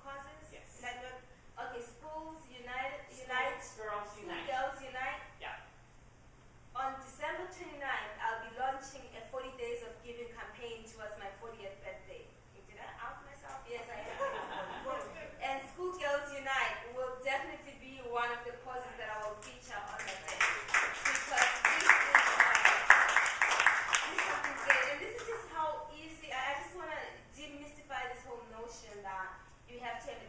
causes? Yes. Okay, Schools Unite, Girls School Unite. Girls Unite. Yeah. On December 29th, I'll be launching a 40 Days of Giving campaign towards my 40th birthday. Did I out myself? Yes, I am. And School Girls Unite will definitely be one of the causes that I will feature on that day. Because this is something great. And this is just how easy, I just want to demystify this whole notion that you have to have a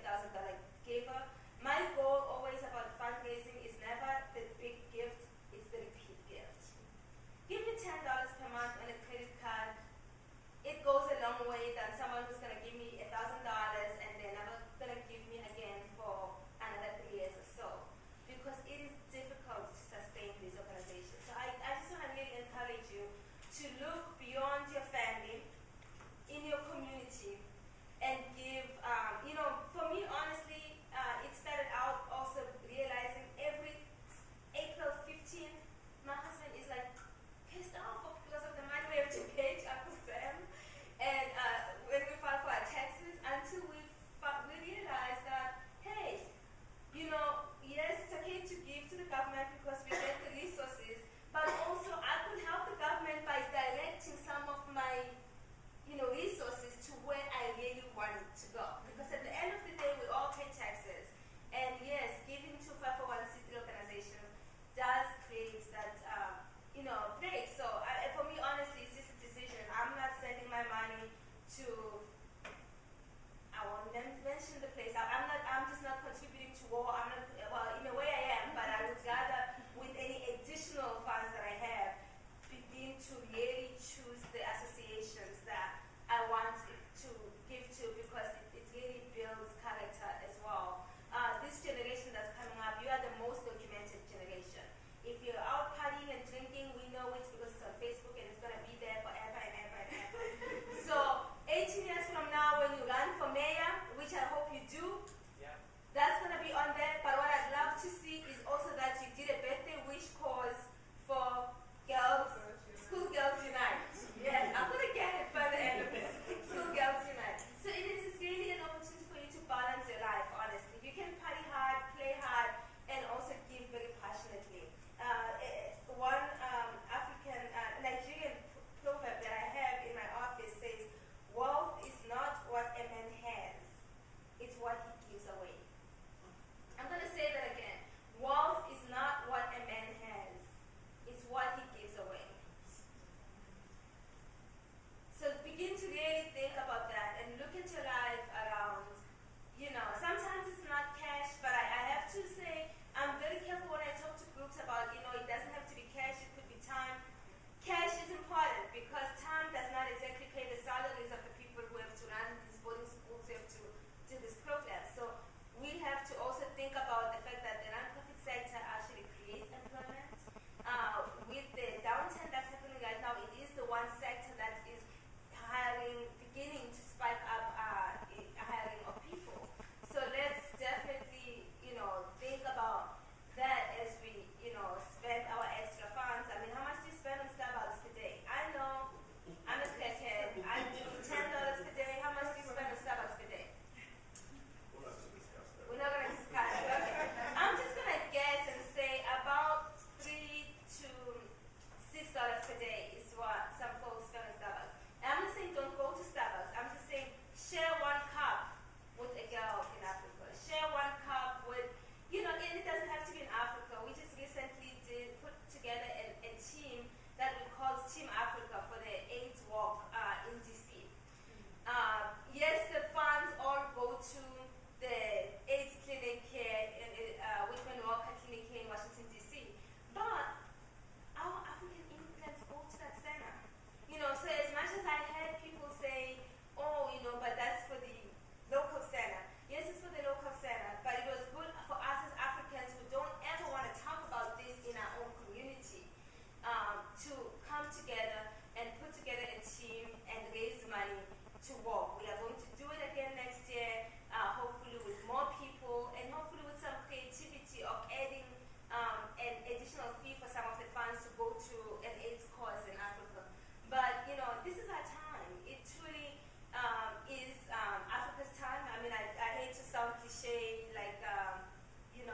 cliche, like,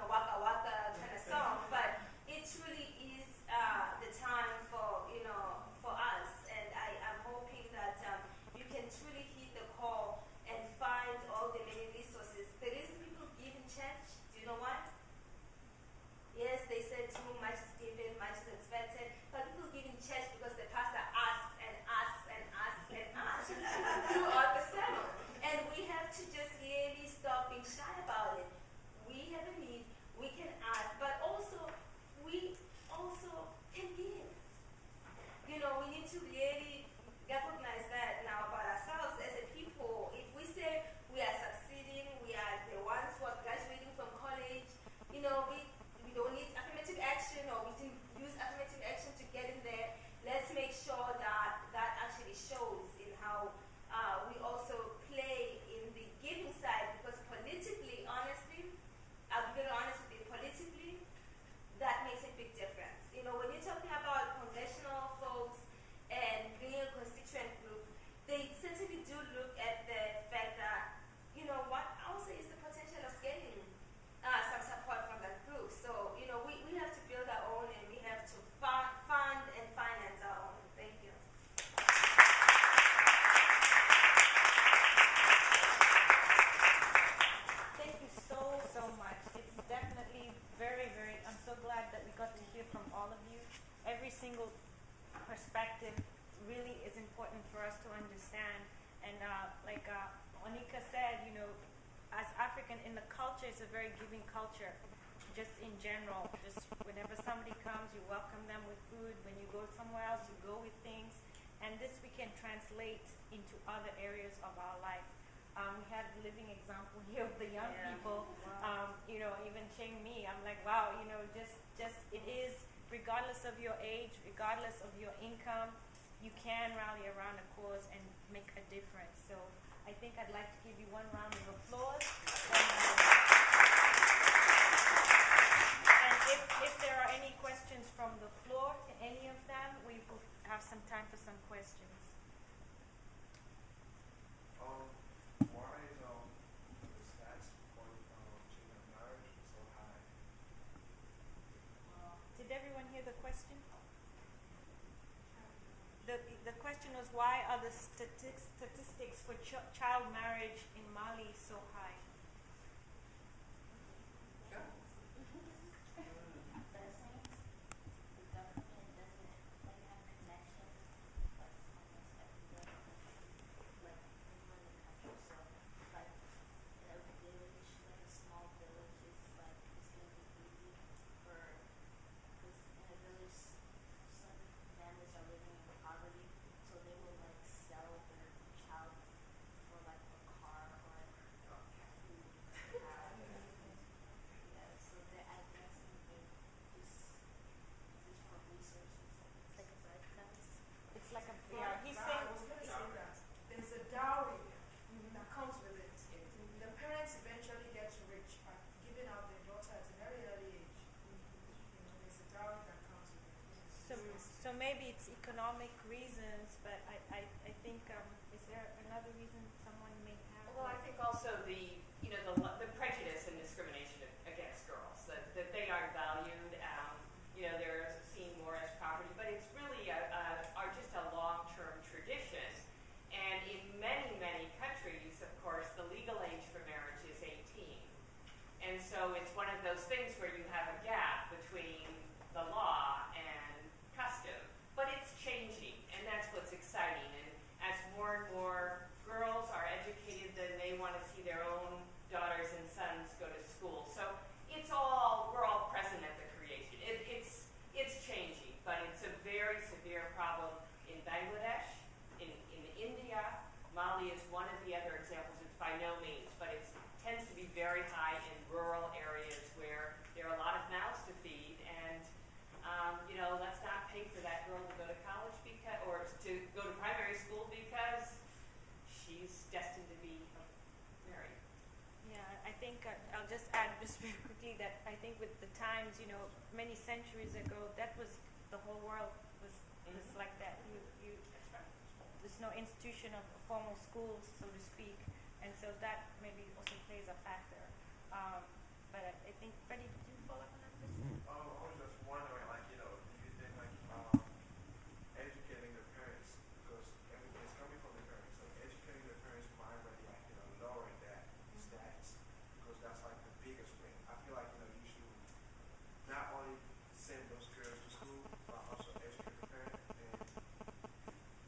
waka waka kind of song, but it truly is the time for, for us. And I'm hoping that you can truly heed the call and find all the many resources. The reason people give in church, do you know what? Yes, they said too much is given, much is expected, but people give in church because the pastor asks and asks and asks and asks throughout the sermon. And we have to just really stop being shy about it. We have a need, we can ask, but also we also can give. We need to really recognize that now about ourselves as a people. If we say we are succeeding, we are the ones who are graduating from college, we don't need affirmative action, or we didn't use affirmative action to get in there. Let's make sure that that actually shows in how we also play in the giving side, because politically, honestly, I'll be very honest with you, politically, that makes a big difference. When you're talking about congressional folks and being a constituent group, they essentially do look at the fact that, what also is the potential of getting some support from that group. So, we have to build our own, and we have to fund and finance our own. Thank you. Thank you so much. It's definitely very, very, I'm so glad that we got to hear from all of you. Every single perspective really is important for us to understand. And like Onika said, as African in the culture, it's a very giving culture, just in general. Just whenever somebody comes, you welcome them with food. When you go somewhere else, you go with things. And this we can translate into other areas of our life. We have a living example here of the young people. Wow. Even Cheng Mi, I'm like, wow, just it is, regardless of your age, regardless of your income, you can rally around a cause and make a difference. So I think I'd like to give you one round of applause. And if there are any questions from the floor to any of them, we will have some time for some questions. Why is the stats for cheating on marriage so high? Did everyone hear the question? The question was, why are the statistics for child marriage in Mali so high? So maybe it's economic reasons, but I think, is there another reason someone may have? Well, I think also the prejudice and discrimination against girls, that they aren't valued, they're seen more as property, but it's really just a long-term tradition. And in many, many countries, of course, the legal age for marriage is 18. And so it's one of those things where you have a gap between the law and custom. But it's changing, and that's what's exciting. And as more and more girls are educated, then they want to see their own daughters and sons go to school. So we're all present at the creation. It's changing, but it's a very severe problem in Bangladesh, in India. Mali is one of the other examples. It's by no means, but it tends to be very high in rural areas where there are a lot of mouths to feed, and let's not pay for that girl to go to college or to go to primary school because she's destined to be married. Yeah, I think I'll just add just very quickly that I think with the times, many centuries ago, that was the whole world was like that. There's no institution of formal schools, so to speak, and so that maybe also plays a factor. think, Freddie, did you follow up on that question? I was just wondering, like, do you think, like, educating the parents, because everything's coming from the parents, so educating the parents might already, like, lowering that stats, because that's, like, the biggest thing. I feel like, you should not only send those girls to school, but also educate the parent, and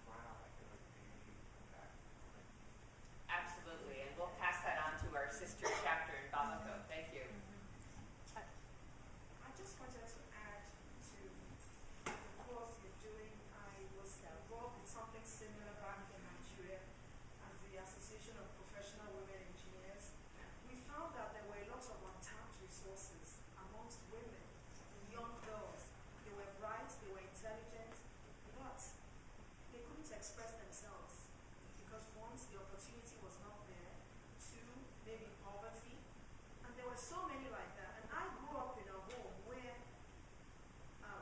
might have, like, a big impact on it. Absolutely, and we'll pass that on to our sister chapter in Bamako. Thank you. I just wanted to add to the course you're doing. I was involved in something similar back in Nigeria as the Association of Professional Women Engineers. We found that there were a lot of untapped resources amongst women, young girls. They were bright, they were intelligent, but they couldn't express themselves because once the opportunity was not there, two, maybe poverty, and there were so many like that. And I grew up in a home where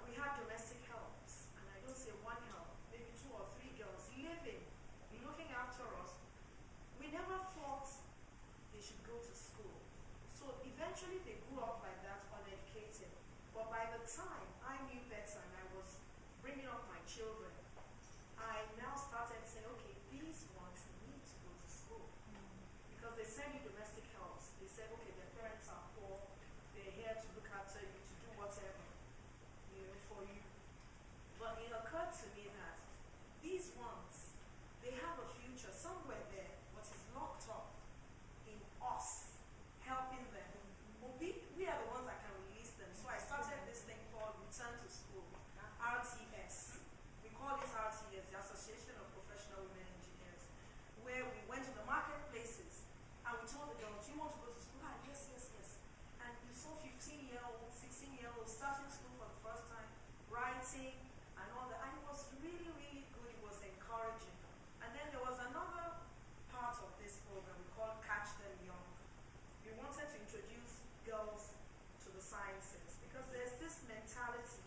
we had domestic helps, and I don't say one help, maybe 2 or 3 girls living, looking after us. We never thought they should go to school. So eventually they grew up like that, uneducated. But by the time I knew better and I was bringing up my children, I now started saying, okay, these ones need to go to school. Because they send you domestic helps. They say, okay, their parents are poor, they're here to look after you, to do whatever, for you. But it occurred to me that these ones, they have a future somewhere there, but it's locked up in us, helping them. But we are the ones that can release them. So I started this thing called Return to School, RTS. We call it RTS, the Association of Professional Women Engineers, where we went to the marketplaces and we told the girls, you want to go to school? Ah, yes, yes, yes. And you saw 15-year-olds, 16-year-olds starting school for the first time, writing and all that. And it was really, really good. It was encouraging. And then there was another part of this program we called Catch Them Young. We wanted to introduce girls to the sciences because there's this mentality